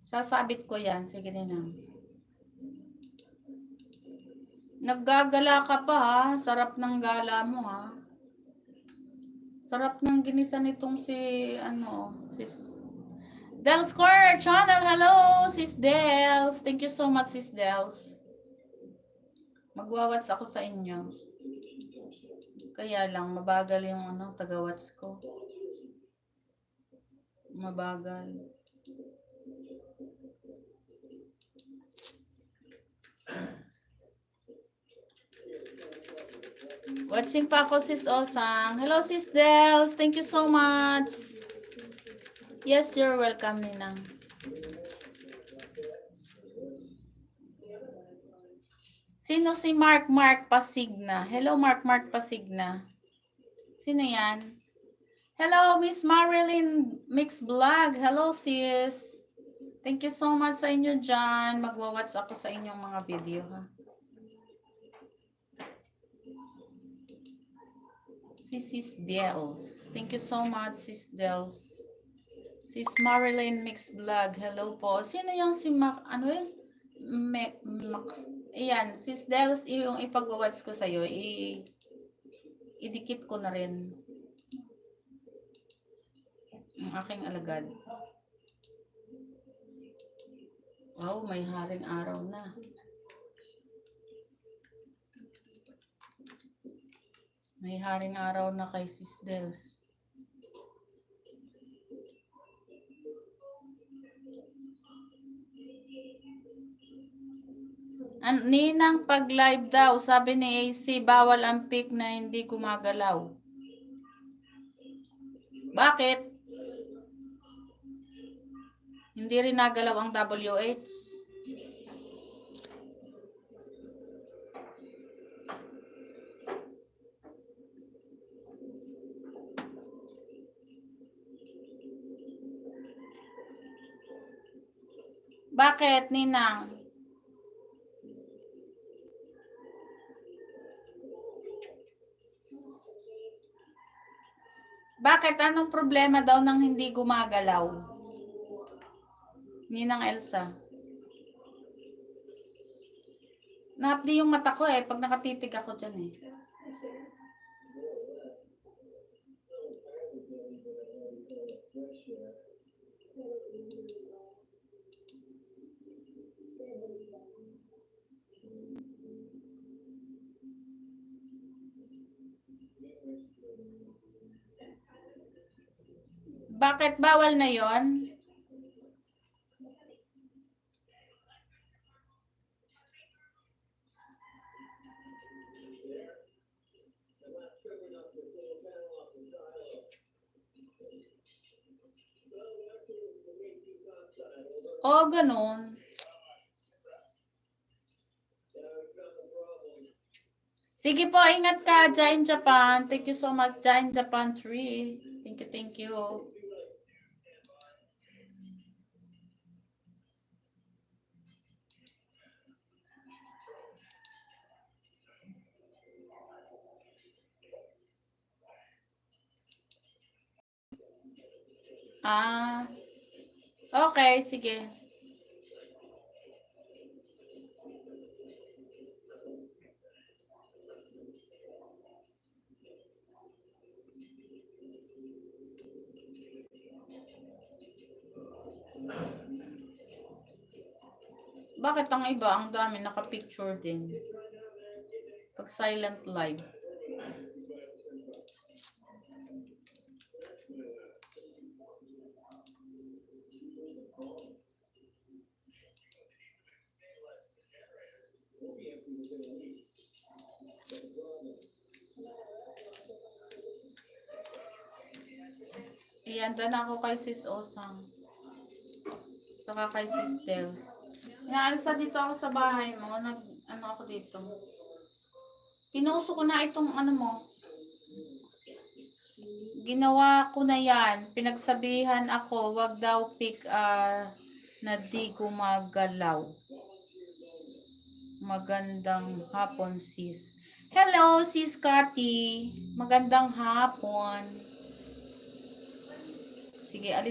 Sasabit ko yan. Sige Ninang. Naggagala ka pa ha. Sarap ng gala mo ha. Sarap ng ginisa nitong si sis Dels Core Channel. Hello, Sis Dels. Thank you so much, Sis Dels. Magwawats ako sa inyo. Kaya lang, mabagal yung taga-wats ko. Mabagal. Watching pa ako, Sis Osang. Hello, Sis Dels. Thank you so much. Yes, you're welcome, Ninang. Sino si Mark Pasigna? Hello, Mark Pasigna. Sino yan? Hello, Miss Marilyn Mix Vlog. Hello, sis. Thank you so much sa inyo dyan. Magwa-watch ako sa inyong mga video, ha? Si Sis Dels. Thank you so much, Sis Dels. Sis Marilyn Mix Vlog. Hello po. Sino yung si ano yun? Ayan, Sis Dels, yung ipag-watch ko sa'yo, idikit ko na rin ang aking alagad. Wow, may haring araw na. May haring araw na kay Sis Dels. Ninang pag live daw, sabi ni AC, bawal ang pic na hindi gumagalaw. Bakit? Hindi rin nagalaw ang WH. Bakit, Ninang? Bakit? Anong problema daw nang hindi gumagalaw? Ninang Elsa. Napdi yung mata ko pag nakatitig ako dyan Bakit bawal na yon? Ganun. Sige po, ingat ka, Jain Japan. Thank you so much, Jain Japan 3. Thank you. Okay, sige. Bakit ang iba, ang dami naka-picture din? Pag silent live. Iyan, na ako kay Sis Osang. Saka kay Sis Dels. Inaalsa dito ako sa bahay mo. Ako dito. Tinuso ko na itong mo. Ginawa ko na yan. Pinagsabihan ako, wag daw pick na di gumagalaw. Magandang hapon, sis. Hello, Sis Cathy. Magandang hapon. Sige, alis